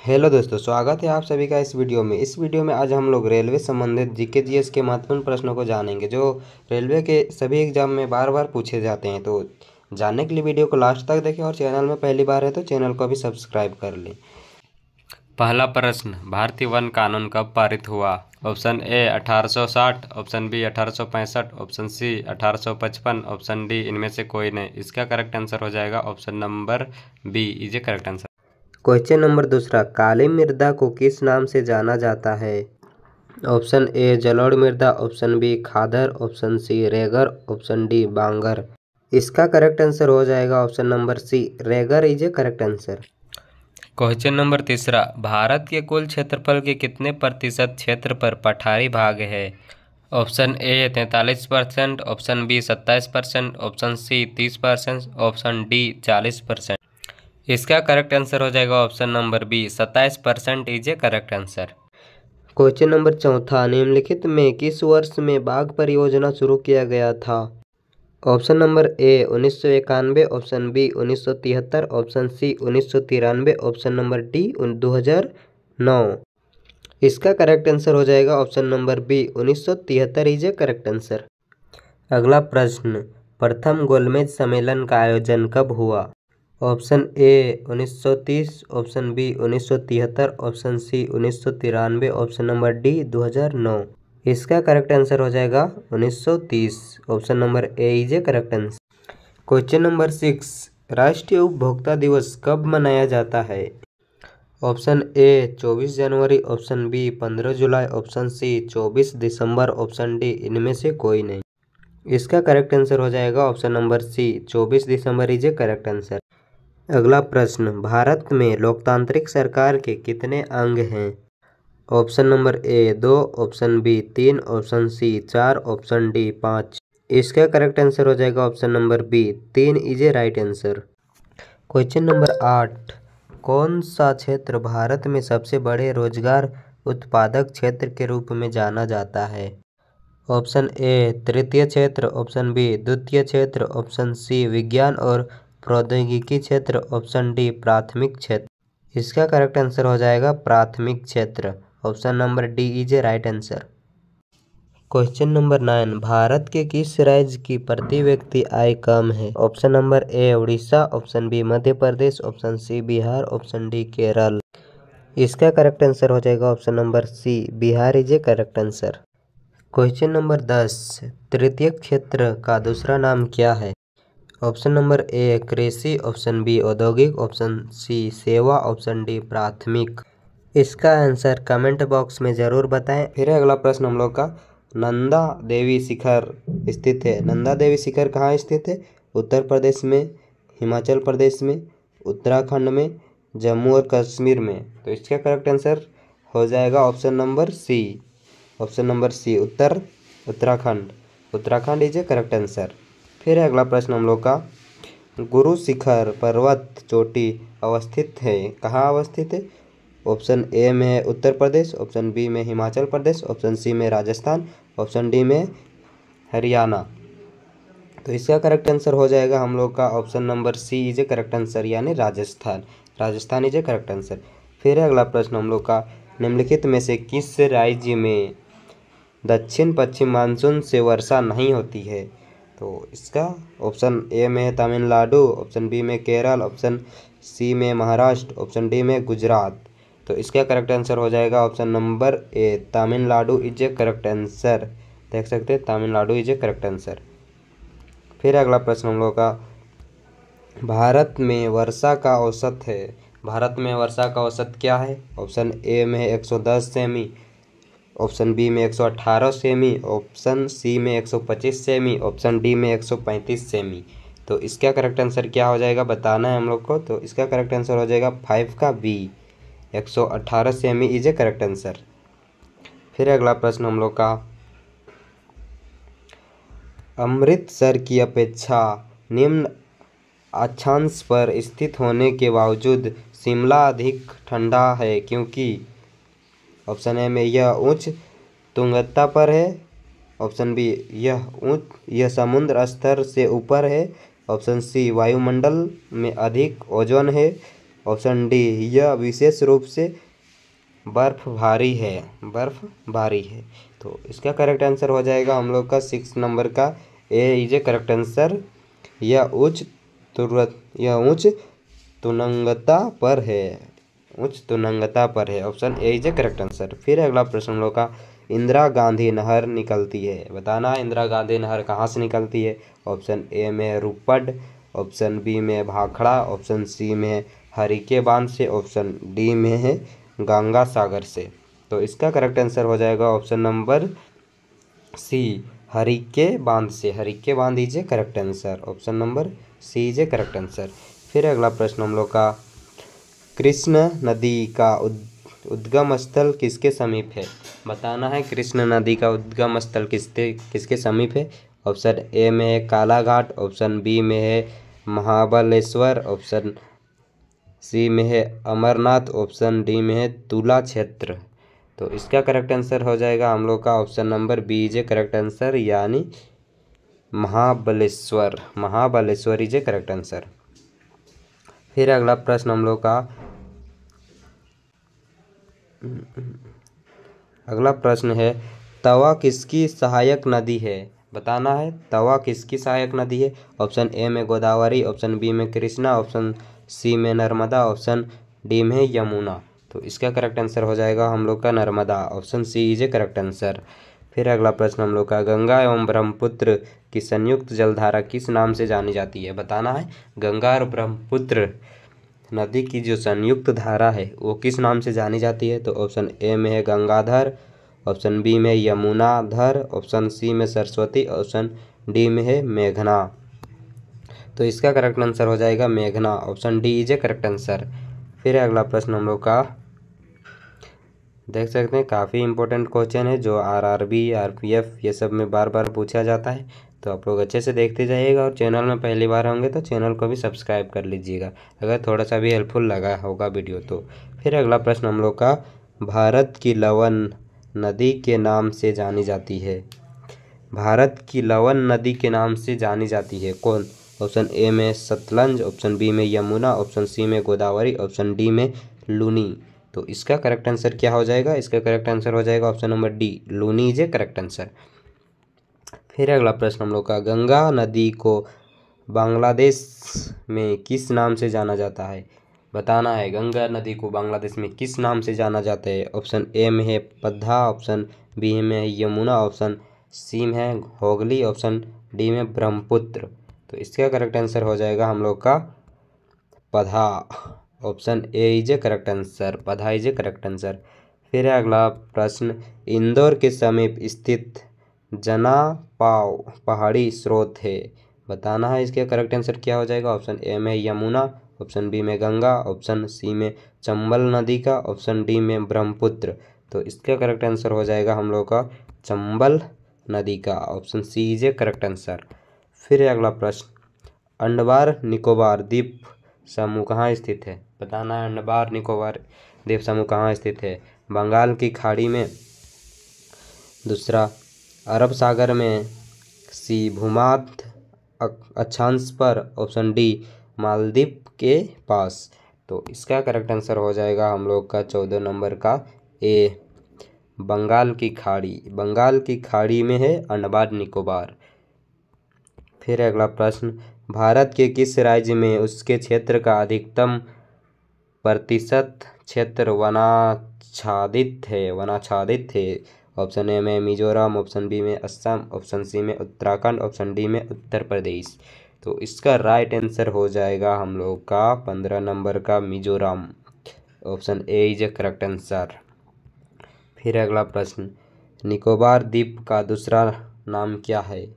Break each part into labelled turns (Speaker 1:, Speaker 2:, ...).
Speaker 1: Hello दोस्तों, स्वागत है आप सभी का इस वीडियो में। इस वीडियो में आज हम लोग रेलवे संबंधित जीके जीएस के महत्वपूर्ण प्रश्नों को जानेंगे जो रेलवे के सभी एग्जाम में बार बार पूछे जाते हैं। तो जानने के लिए वीडियो को लास्ट तक देखें और चैनल में पहली बार है तो चैनल को भी सब्सक्राइब कर लें।
Speaker 2: पहला प्रश्न, भारतीय वन कानून कब पारित हुआ? Option A 1860, option B 1865, option C 1855, option D इनमें से कोई नहीं। इसका करेक्ट आंसर हो जाएगा option number B is a correct answer.
Speaker 1: Question number दूसरा, काली मृदा को किस नाम से जाना जाता है? ऑप्शन ए जलोढ़ मृदा, ऑप्शन बी खादर, ऑप्शन सी रेगर, ऑप्शन डी बांगर। इसका करेक्ट आंसर हो जाएगा ऑप्शन नंबर सी, रेगर is a correct answer.
Speaker 2: Question number तीसरा, भारत के कुल क्षेत्रफल के कितने प्रतिशत क्षेत्र पर पठारी भाग है? Option A 43%, option B 27%, option C 30%, option D 40%। इसका करेक्ट आंसर हो जाएगा option number B 27% is a correct answer.
Speaker 1: Question number चौथा, निम्नलिखित में किस वर्ष में बाघ परियोजना शुरू किया गया था? Option number A 1991, option B 1973, option C 1993, option number D 2009। इसका करेक्ट आंसर हो जाएगा option number B 1973 is a correct answer. अगला प्रश्न, प्रथम गोलमेज सम्मेलन का आयोजन कब हुआ? Option A 1930, option B 1973, option C 1993, option number D 2009। इसका करेक्ट आंसर हो जाएगा 1930, option number A is a correct answer. Question number 6, राष्ट्रीय उपभोक्ता दिवस कब मनाया जाता है? ऑप्शन ए 24 जनवरी, ऑप्शन बी 15 जुलाई, ऑप्शन सी 24 दिसंबर, ऑप्शन डी इनमें से कोई नहीं। इसका करेक्ट आंसर हो जाएगा ऑप्शन नंबर सी 24 दिसंबर इज ए करेक्ट आंसर। अगला प्रश्न, भारत में लोकतांत्रिक सरकार के कितने अंग हैं? Option number A 2, option B 3, option C 4, option D 5। इसका करेक्ट आंसर हो जाएगा option number B 3 is a right answer. Question number 8, कौन सा क्षेत्र भारत में सबसे बड़े रोजगार उत्पादक क्षेत्र के रूप में जाना जाता है? ऑप्शन ए तृतीय क्षेत्र, ऑप्शन बी द्वितीय क्षेत्र, ऑप्शन सी विज्ञान और प्रौद्योगिकी क्षेत्र, ऑप्शन डी प्राथमिक क्षेत्र। इसका करेक्ट आंसर हो जाएगा प्राथमिक क्षेत्र, option number D is a right answer. Question number 9, भारत के किस राज्य की प्रति व्यक्ति आय कम है? Option number A Orissa, option B Madhya Pradesh, option C Bihar, option D Kerala. इसका करेक्ट आंसर हो जाएगा option number C, Bihar is a correct answer. Question number 10, तृतीय क्षेत्र का दूसरा नाम क्या है? ऑप्शन नंबर ए कृषि, ऑप्शन बी औद्योगिक, ऑप्शन सी सेवा, ऑप्शन डी प्राथमिक। इसका आंसर कमेंट बॉक्स में ज़रूर बताएं। फिर अगला प्रश्न हम लोग का, नंदा देवी शिखर स्थित है। नंदा देवी शिखर कहाँ स्थित है? उत्तर प्रदेश में, हिमाचल प्रदेश में, उत्तराखंड में, जम्मू और कश्मीर में। तो इसका करेक्ट आंसर हो जाएगा option number C, option number C Uttarakhand. Uttarakhand is a correct answer. फिर अगला प्रश्न हम लोग का, गुरु शिखर पर्वत चोटी अवस्थित है, कहाँ अवस्थित है? ऑप्शन ए में है उत्तर प्रदेश, ऑप्शन बी में हिमाचल प्रदेश, ऑप्शन सी में राजस्थान, ऑप्शन डी में हरियाणा। तो इसका करेक्ट आंसर हो जाएगा हम लोग का option number C is a correct answer, यानी Rajasthan. Rajasthan is a correct answer. फिर अगला प्रश्न हम लोग का, निम्नलिखित में से किस राज्य में दक्षिण पश्चिम मानसून से वर्षा नहीं होती है? तो इसका ऑप्शन ए में है तमिलनाडु, ऑप्शन बी में केरल, ऑप्शन सी में महाराष्ट्र, ऑप्शन डी में गुजरात। तो इसका करेक्ट आंसर हो जाएगा option number A, Tamil Nadu is a correct answer. देख सकते हैं, Tamil Nadu is a correct answer. फिर अगला प्रश्न हम लोग का, भारत में वर्षा का औसत है। भारत में वर्षा का औसत क्या है? ऑप्शन ए में 110 सेमी, ऑप्शन बी में 118 सेमी, ऑप्शन सी में 125 सेमी, ऑप्शन डी में 135 सेमी। तो इसका करेक्ट आंसर क्या हो जाएगा बताना है हम लोग को। तो इसका करेक्ट आंसर हो जाएगा 5 का बी, 118 सेमी इज ए करेक्ट आंसर। फिर अगला प्रश्न हम लोग का, अमृतसर की अपेक्षा निम्न अक्षांश पर स्थित होने के बावजूद शिमला अधिक ठंडा है क्योंकि? ऑप्शन ए में यह उच्च तुंगता पर है, ऑप्शन बी यह समुद्र स्तर से ऊपर है, ऑप्शन सी वायुमंडल में अधिक ओजोन है, ऑप्शन डी यह विशेष रूप से बर्फ भारी है। तो इसका करेक्ट आंसर हो जाएगा हम लोग का 6 नंबर का ए इज ए करेक्ट आंसर। यह उच्च तुरंगता पर है। Option A is a correct answer. फिर अगला प्रश्न हम लोग का इंदिरा गांधी नहर निकलती है, बताना है इंदिरा गांधी नहर कहाँ से निकलती है। ऑप्शन ए में रूपड़, ऑप्शन बी में भाखड़ा, ऑप्शन सी में हरिके बांध से, ऑप्शन डी में है गंगा सागर से। तो इसका करेक्ट आंसर हो जाएगा ऑप्शन नंबर सी हरिके बांध से। हरिके बांध is a correct answer. Option number C is a correct answer. फिर अगला प्रश्न हम लोग का कृष्ण नदी का उद्गम स्थल किसके समीप है, बताना है कृष्ण नदी का उद्गम स्थल किसके समीप है। ऑप्शन ए में है कालाघाट, ऑप्शन बी में है महाबलेश्वर, ऑप्शन सी में है अमरनाथ, ऑप्शन डी में है तुला क्षेत्र। तो इसका करेक्ट आंसर हो जाएगा हम लोग का option number B is a correct answer, यानी Mahabaleshwar is a correct answer. फिर अगला प्रश्न हम लोग का अगला प्रश्न है तवा किसकी सहायक नदी है, बताना है तवा किसकी सहायक नदी है। ऑप्शन ए में गोदावरी, ऑप्शन बी में कृष्णा, ऑप्शन सी में नर्मदा, ऑप्शन डी में यमुना। तो इसका करेक्ट आंसर हो जाएगा हम लोग का Narmada. Option C is a correct answer. फिर अगला प्रश्न हम लोग का गंगा एवं ब्रह्मपुत्र की संयुक्त जलधारा किस नाम से जानी जाती है, बताना है गंगा और ब्रह्मपुत्र नदी की जो संयुक्त धारा है वो किस नाम से जानी जाती है। तो ऑप्शन ए में है गंगाधर, ऑप्शन बी में यमुनाधर, ऑप्शन सी में सरस्वती, ऑप्शन डी में है मेघना। तो इसका करेक्ट आंसर हो जाएगा मेघना। Option D is a correct answer. फिर अगला प्रश्न हम लोग का देख सकते हैं काफ़ी इंपॉर्टेंट क्वेश्चन है जो आरआरबी आरपीएफ ये सब में बार बार पूछा जाता है। तो आप लोग अच्छे से देखते जाइएगा और चैनल में पहली बार होंगे तो चैनल को भी सब्सक्राइब कर लीजिएगा अगर थोड़ा सा भी हेल्पफुल लगा होगा वीडियो तो। फिर अगला प्रश्न हम लोग का भारत की लवन नदी के नाम से जानी जाती है, भारत की लवन नदी के नाम से जानी जाती है कौन। ऑप्शन ए में सतलज, ऑप्शन बी में यमुना, ऑप्शन सी में गोदावरी, ऑप्शन डी में लूनी। तो इसका करेक्ट आंसर क्या हो जाएगा, इसका करेक्ट आंसर हो जाएगा option number D Luni is a correct answer. फिर अगला प्रश्न हम लोग का गंगा नदी को बांग्लादेश में किस नाम से जाना जाता है, बताना है गंगा नदी को बांग्लादेश में किस नाम से जाना जाता है। ऑप्शन ए में है पद्मा, ऑप्शन बी में है यमुना, ऑप्शन सी में है होगली, ऑप्शन डी में ब्रह्मपुत्र। तो इसका करेक्ट आंसर हो जाएगा हम लोग का Padma. Option A is a correct answer, Padma is a correct answer. फिर अगला प्रश्न इंदौर के समीप स्थित जनापाव पहाड़ी स्रोत है, बताना है इसका करेक्ट आंसर क्या हो जाएगा। ऑप्शन ए में यमुना, ऑप्शन बी में गंगा, ऑप्शन सी में चंबल नदी का, ऑप्शन डी में ब्रह्मपुत्र। तो इसका करेक्ट आंसर हो जाएगा हम लोग का चंबल नदी का। Option C is a correct answer. फिर अगला प्रश्न अंडमान निकोबार द्वीप समूह कहाँ स्थित है, बताना है अंडमान निकोबार द्वीप समूह कहाँ स्थित है। बंगाल की खाड़ी में, दूसरा अरब सागर में, सी भूमध्य अक्षांश पर, ऑप्शन डी मालदीव के पास। तो इसका करेक्ट आंसर हो जाएगा हम लोग का 14 नंबर का ए बंगाल की खाड़ी में है अंडमान निकोबार। फिर अगला प्रश्न भारत के किस राज्य में उसके क्षेत्र का अधिकतम प्रतिशत क्षेत्र वनाच्छादित है। ऑप्शन ए में मिजोरम, ऑप्शन बी में असम, ऑप्शन सी में उत्तराखंड, ऑप्शन डी में उत्तर प्रदेश। तो इसका राइट आंसर हो जाएगा हम लोग का 15 नंबर का Mizoram. Option A is a correct answer. फिर अगला प्रश्न निकोबार द्वीप का दूसरा नाम क्या है,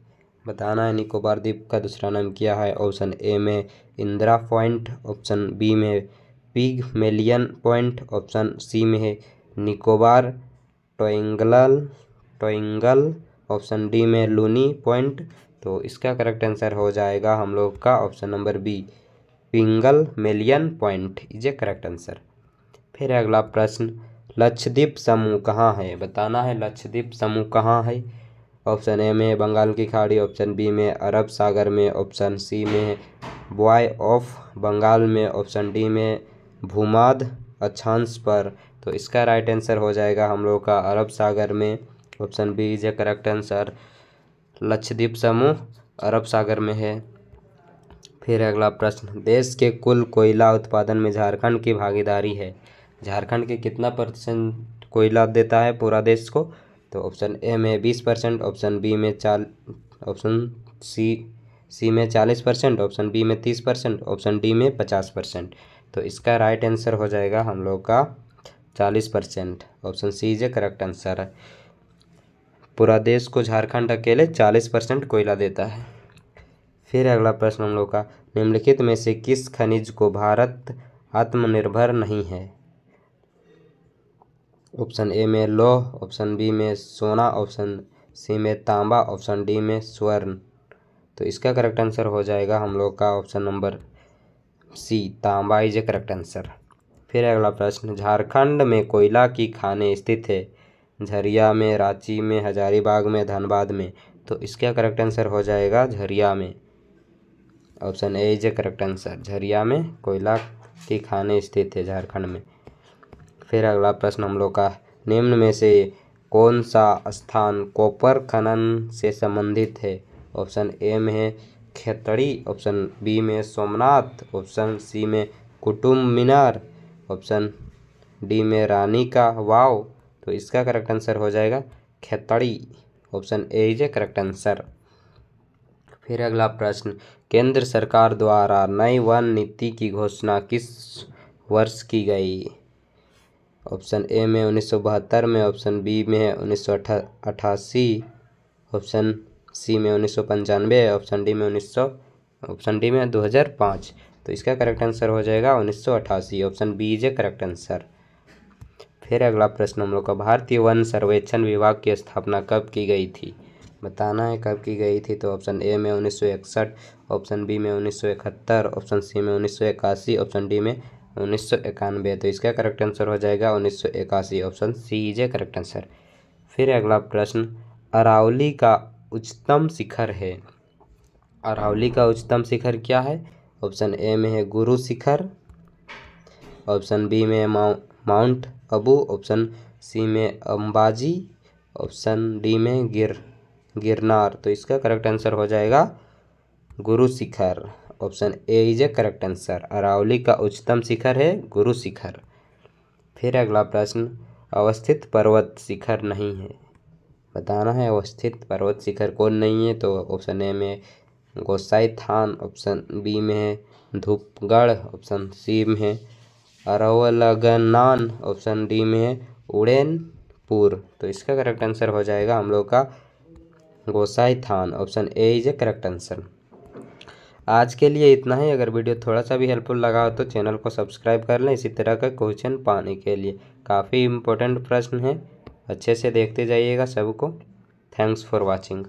Speaker 1: बताना है निकोबार द्वीप का दूसरा नाम क्या है। ऑप्शन ए में इंदिरा पॉइंट, ऑप्शन बी में पिगमेलियन पॉइंट, ऑप्शन सी में है निकोबार ट्रायंगल, ऑप्शन डी में लूनी पॉइंट। तो इसका करेक्ट आंसर हो जाएगा हम लोग का option number B Pygmalion point is a correct answer. फिर अगला प्रश्न लक्षद्वीप समूह कहाँ है, बताना है लक्षद्वीप समूह कहाँ है। ऑप्शन ए में बंगाल की खाड़ी, ऑप्शन बी में अरब सागर में, ऑप्शन सी में बॉय ऑफ बंगाल में, ऑप्शन डी में भूमध्य अक्षांश पर, तो इसका राइट आंसर हो जाएगा हम लोग का अरब सागर में। Option B is a correct answer. Lakshadweep समूह अरब सागर में है। फिर अगला प्रश्न, देश के कुल कोयला उत्पादन में झारखंड की भागीदारी है। झारखंड के कितना % कोयला देता है पूरा देश को? तो ऑप्शन ए में 20%, ऑप्शन बी में ऑप्शन सी में 40%, ऑप्शन बी में 30%, ऑप्शन डी में 50%। तो इसका राइट आंसर हो जाएगा हम लोग का 40%। Option C is a correct answer है। पूरा देश को झारखंड अकेले 40% कोयला देता है। फिर अगला प्रश्न हम लोग का, निम्नलिखित में से किस खनिज को भारत आत्मनिर्भर नहीं है? ऑप्शन ए में लौह, ऑप्शन बी में सोना, ऑप्शन सी में तांबा, ऑप्शन डी में स्वर्ण। तो इसका करेक्ट आंसर हो जाएगा हम लोग का ऑप्शन नंबर सी, तांबा इज ए करेक्ट आंसर। फिर अगला प्रश्न, झारखंड में कोयला की खानें स्थित है। झरिया में, रांची में, हजारीबाग में, धनबाद में। तो इसका करेक्ट आंसर हो जाएगा झरिया में। Option A is a correct answer. Jharia में कोयला की खानें स्थित है झारखंड में। फिर अगला प्रश्न हम लोग का, निम्न में से कौन सा स्थान कॉपर खनन से संबंधित है? ऑप्शन ए में है खेतड़ी, ऑप्शन बी में सोमनाथ, ऑप्शन सी में कुतुब मीनार, ऑप्शन डी में रानी का वाव। तो इसका करेक्ट आंसर हो जाएगा Khetri. Option A is a correct answer. फिर अगला प्रश्न, केंद्र सरकार द्वारा नई वन नीति की घोषणा किस वर्ष की गई? ऑप्शन ए में 1972 में, ऑप्शन बी में है 1988, ऑप्शन सी में 1995, ऑप्शन डी में 2005। तो इसका करेक्ट आंसर हो जाएगा 1988। Option B is a correct answer. फिर अगला प्रश्न हम लोग का, भारतीय वन सर्वेक्षण विभाग की स्थापना कब की गई थी? बताना है कब की गई थी। तो ऑप्शन ए में 1961, ऑप्शन बी में 1971, ऑप्शन सी में 1981, ऑप्शन डी में 1991। तो इसका करेक्ट आंसर हो जाएगा 1981। Option C is a correct answer. फिर अगला प्रश्न, अरावली का उच्चतम शिखर है। अरावली का उच्चतम शिखर क्या है? ऑप्शन ए में है गुरु शिखर, ऑप्शन बी में माउंट अबू, ऑप्शन सी में अंबाजी, ऑप्शन डी में गिरनार। तो इसका करेक्ट आंसर हो जाएगा Guru Shikhar. Option A is a correct answer. Aravalli का उच्चतम शिखर है गुरु शिखर। फिर अगला प्रश्न, अवस्थित पर्वत शिखर नहीं है। बताना है अवस्थित पर्वत शिखर कौन नहीं है। तो ऑप्शन ए में गोसाईथान, ऑप्शन बी में है धूपगढ़, ऑप्शन सी में है अरवलगनान, ऑप्शन डी में है उड़ैनपुर। तो इसका करेक्ट आंसर हो जाएगा हम लोग का Gosainthan. Option A is a correct answer. आज के लिए इतना ही। अगर वीडियो थोड़ा सा भी हेल्पफुल लगा हो तो चैनल को सब्सक्राइब कर लें इसी तरह का क्वेश्चन पाने के लिए। काफ़ी इम्पोर्टेंट प्रश्न है, अच्छे से देखते जाइएगा सबको। Thanks for watching.